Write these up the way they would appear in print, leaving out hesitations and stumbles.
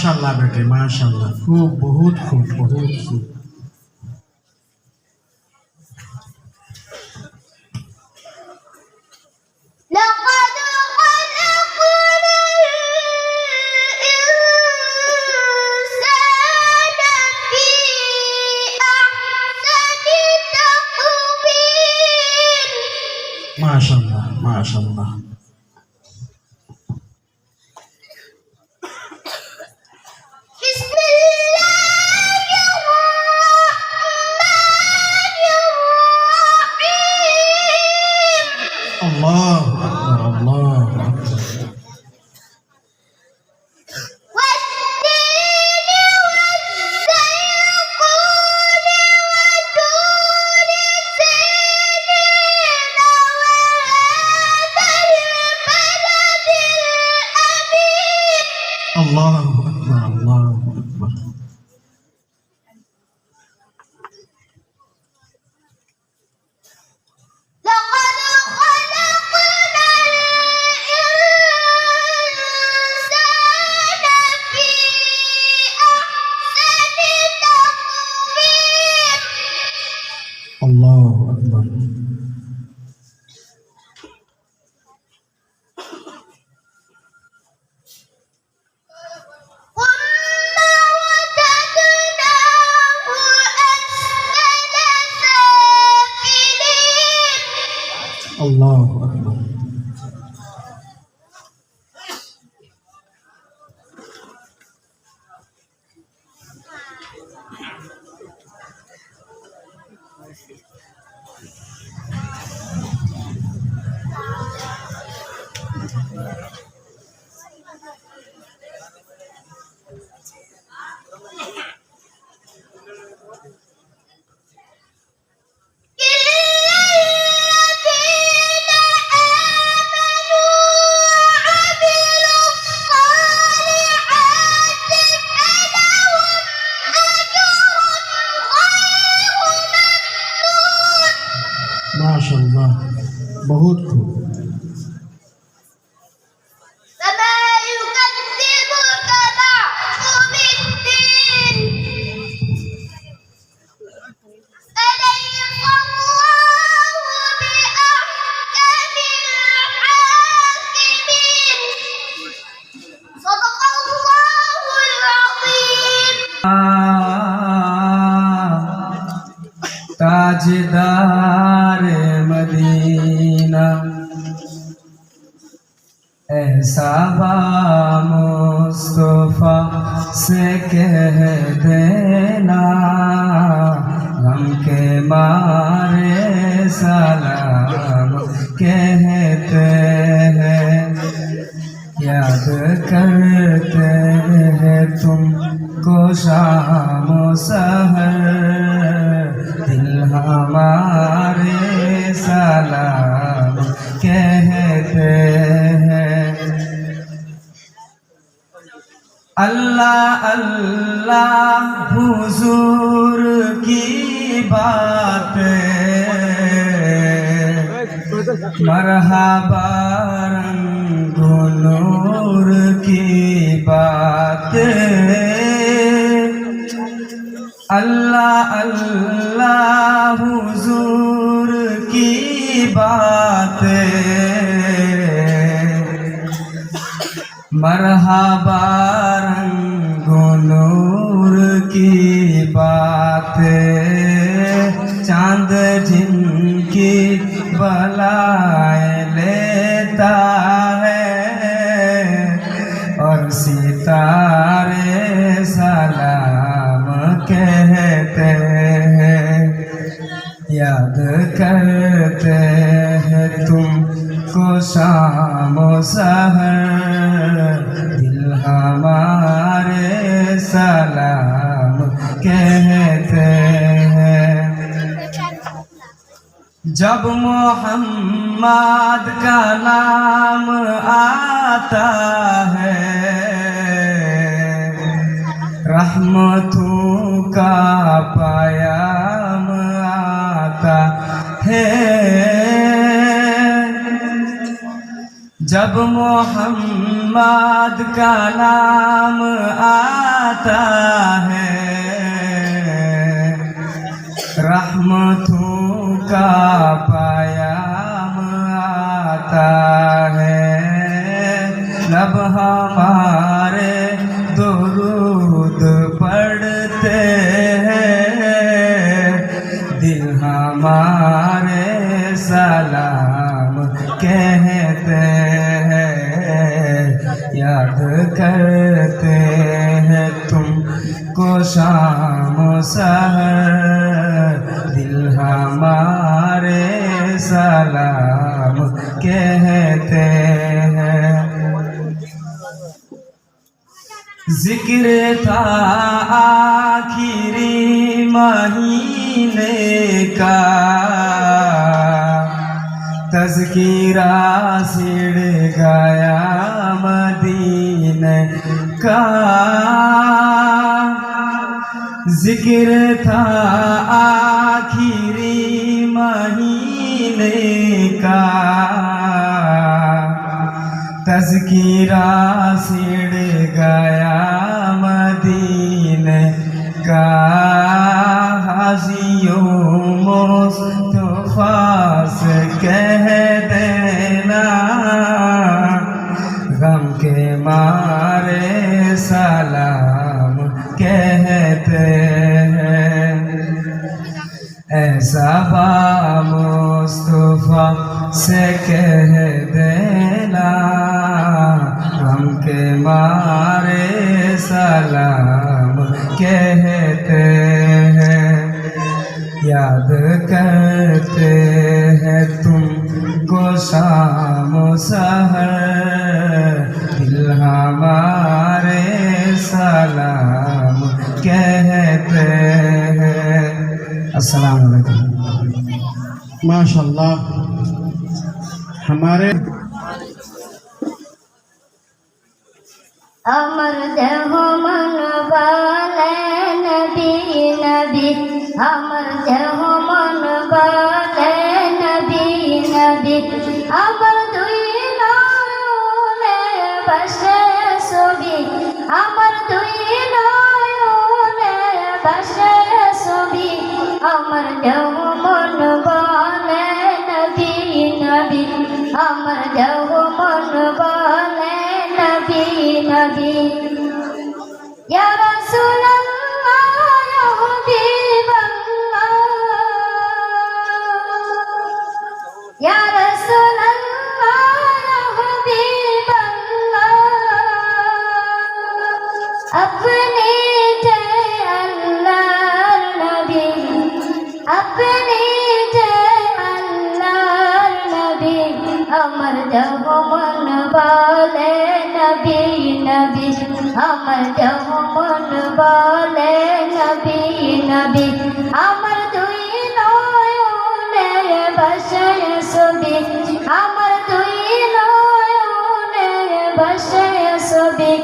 माशाल्लाह बेटे माशाल्लाह, खूब बहुत खूब बहुत खूब। माशाल्लाह माशाल्लाह। अल्लाह अल्लाह अल्लाह अकबर अल्लाह अकबर। अल्लाह अकबर। अल्लाह अकबर। माशाल्लाह बहुत खूब। ताजदार मदीना ऐसा बा मुस्तफा से कह देना, हम के मारे सलाम कहते हैं। याद करते हैं तुमको शाम सहर, दिल हमारे सलाम कहते हैं। अल्लाह अल्लाह हुजूर की बातें, मरहबा रंगो नूर की बातें। अल्लाह अल्लाह हुजूर की बातें, मरहबा रंगो नूर की बातें। चांद जिनकी बलाएं लेता है और सितारे सलाम कहते हैं। याद करते हैं तुमको शाम सहर, दिल हमारे सलाम कहते हैं। जब मोहम्मद का नाम आता है, रहमतों का पयाम आता है। जब मोहम्मद का नाम आता है, रहमतों का पायाम आता है। लब हमारे दुरूद पढ़ते हैं, दिल हमारे सलाम कहते हैं। याद करते हैं तुमको शाम सहर, दिल हमारे सलाम कहते हैं। जिक्र था आखिरी महीने का, तज़किरा सिड़ गया मदीने का। जिक्र था आखिरी महीने का, तज़किरा सिड़ गया मदीने का। हाजियों मुस्तफा से कह देना, गम के मारे सलाम कहते हैं। ऐसा बा मुस्तफा से कह देना, गम के मारे सलाम कहते हैं। याद करते हैं तुमको शाम सहर, दिल हमारे सलाम कहते हैं। अस्सलाम वालेकुम। माशाल्लाह हमारे अमर देह मन वाले नबी नबी, अमर देह मन वाले नबी नबी। अमर दुई नयने बसे ছবি, আমার দুই নয়নে বসে ছবি। আমার দেহ মন বলে নবী নবী, আমার দেহ মন বলে নবী নবী। ইয়া রাসূলুল্লাহ ইয়া হাবিবাল্লাহ, ইয়া রাসূলুল্লাহ ইয়া হাবিবাল্লাহ। अपने जय अल्लाह नबी, अपने जय अल्लाह नबी। अमर जब मन वाले नबी नबी, अमर जब मन वाले नबी नबी। अमर दुई नयने बसे ছবি, अमर दुई नयने बसे ছবি।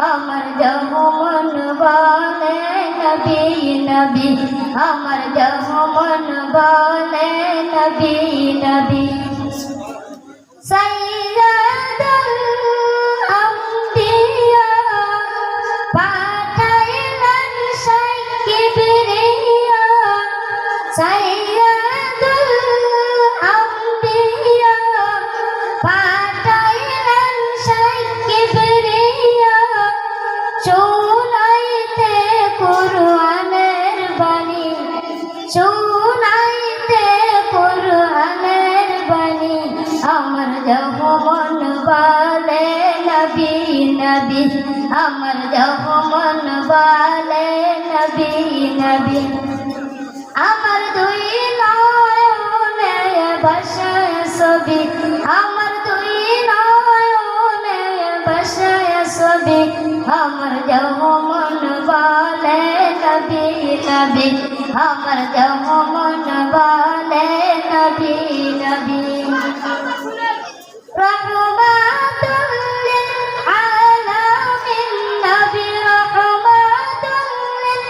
अमर जब मन वाले नबी नबी, अमर जब मन वाले नबी नबी। सैयदुल अंबिया पाठाइलन शाह किबरिया, सैयदुल अंबिया पाठाइलन शाह किबरिया। শুনাইতে কুরআনের বাণী, শুনাইতে কুরআনের বাণী। আমার যহ মন বালে নবী নবী, আমার যহ মন বালে নবী নবী। আমার দুই নয়নে বসে ছবি, আমার দুই নয়নে বসে ছবি। আমার যহ মন বালে নবী নবী, আমার যহ মন বালে নবী নবী। রহমাতুল লিল আলামিন নবী, রহমাতুল লিল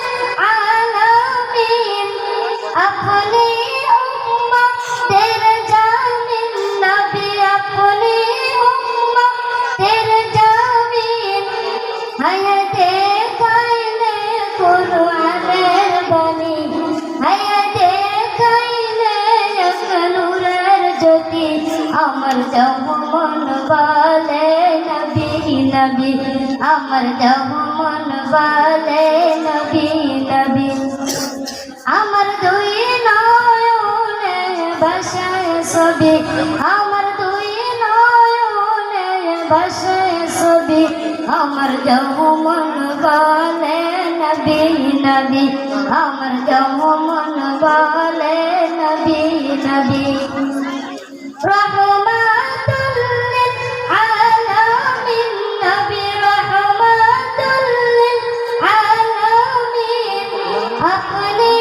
আলামিন। अपनी उम्मत तेरे जामिन नबी, अपनी उम्मत तेरे जामिन। है देखने আমার দেহ মন বলে নবী নবী আমার দুই নয়নে ভাসায় ছবি আমার দুই নয়নে ভাসায় ছবি আমার দেহ মন বলে নবী নবী আমার দেহ মন বলে নবী নবী রহমাতুল লিল আলামিন নবী রহমাতুল লিল আলামিন আপনি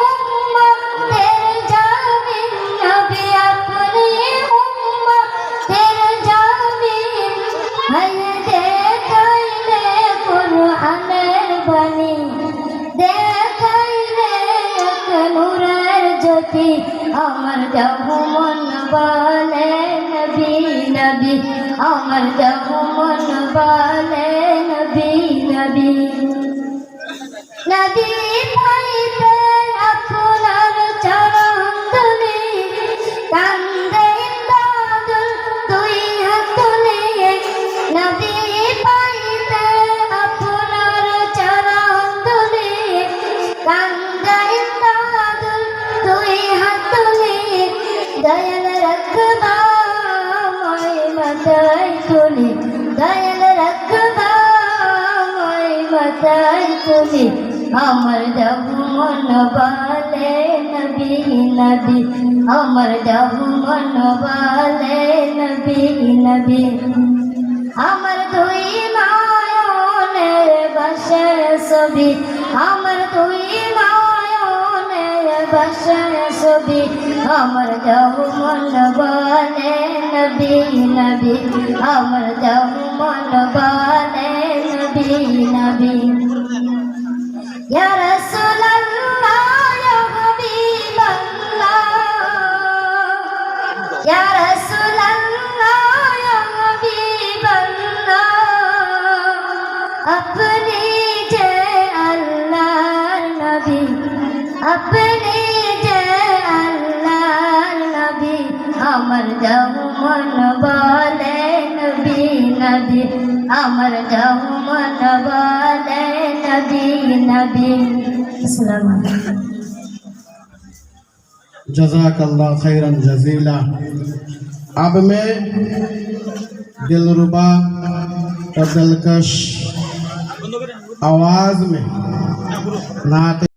উম্মতের জামিন নবী আপনি উম্মতের জামিন হায় দেখাইলে কুরআনের বাণী দেখাইলে এক নূরের জ্যোতি আমার দেহ মন বলে নবী নবী আমার দেহ মন বলে নবী নবী নবী পাইতে আপনার চরণ ধুলি কান্দে ইমদাদুল দুই হাত তুলে নবী পাইতে আপনার চরণ ধুলি কান্দে ইমদাদুল দুই হাত তুলে দয়াল রাখবা মই মাথায় তুলি দয়াল রাখবা মই মাথায় তুলি আমার দেহ মন বলে নবী নবী আমার দেহ মন বলে নবী নবী আমার দুই নয়নে ভাসায় ছবি আমার দুই নয়নে ভাসায় ছবি আমার দেহ মন বলে নবী নবী আমার দেহ মন বলে নবী নবী ইয়া রাসূলুল্লাহ ইয়া হাবিবাল্লাহ ইয়া রাসূলুল্লাহ ইয়া হাবিবাল্লাহ আপনি যে আল্লাহর নবী আপনি যে আল্লাহর নবী আমার দেহ মন বলে নবী নবী আমার দেহ মন বলে नबी नबी अस्सलाम वालेकुम जज़ाकल्लाह खैरन जज़ीला। अब मैं दिलरुबा और दिलकश आवाज में नात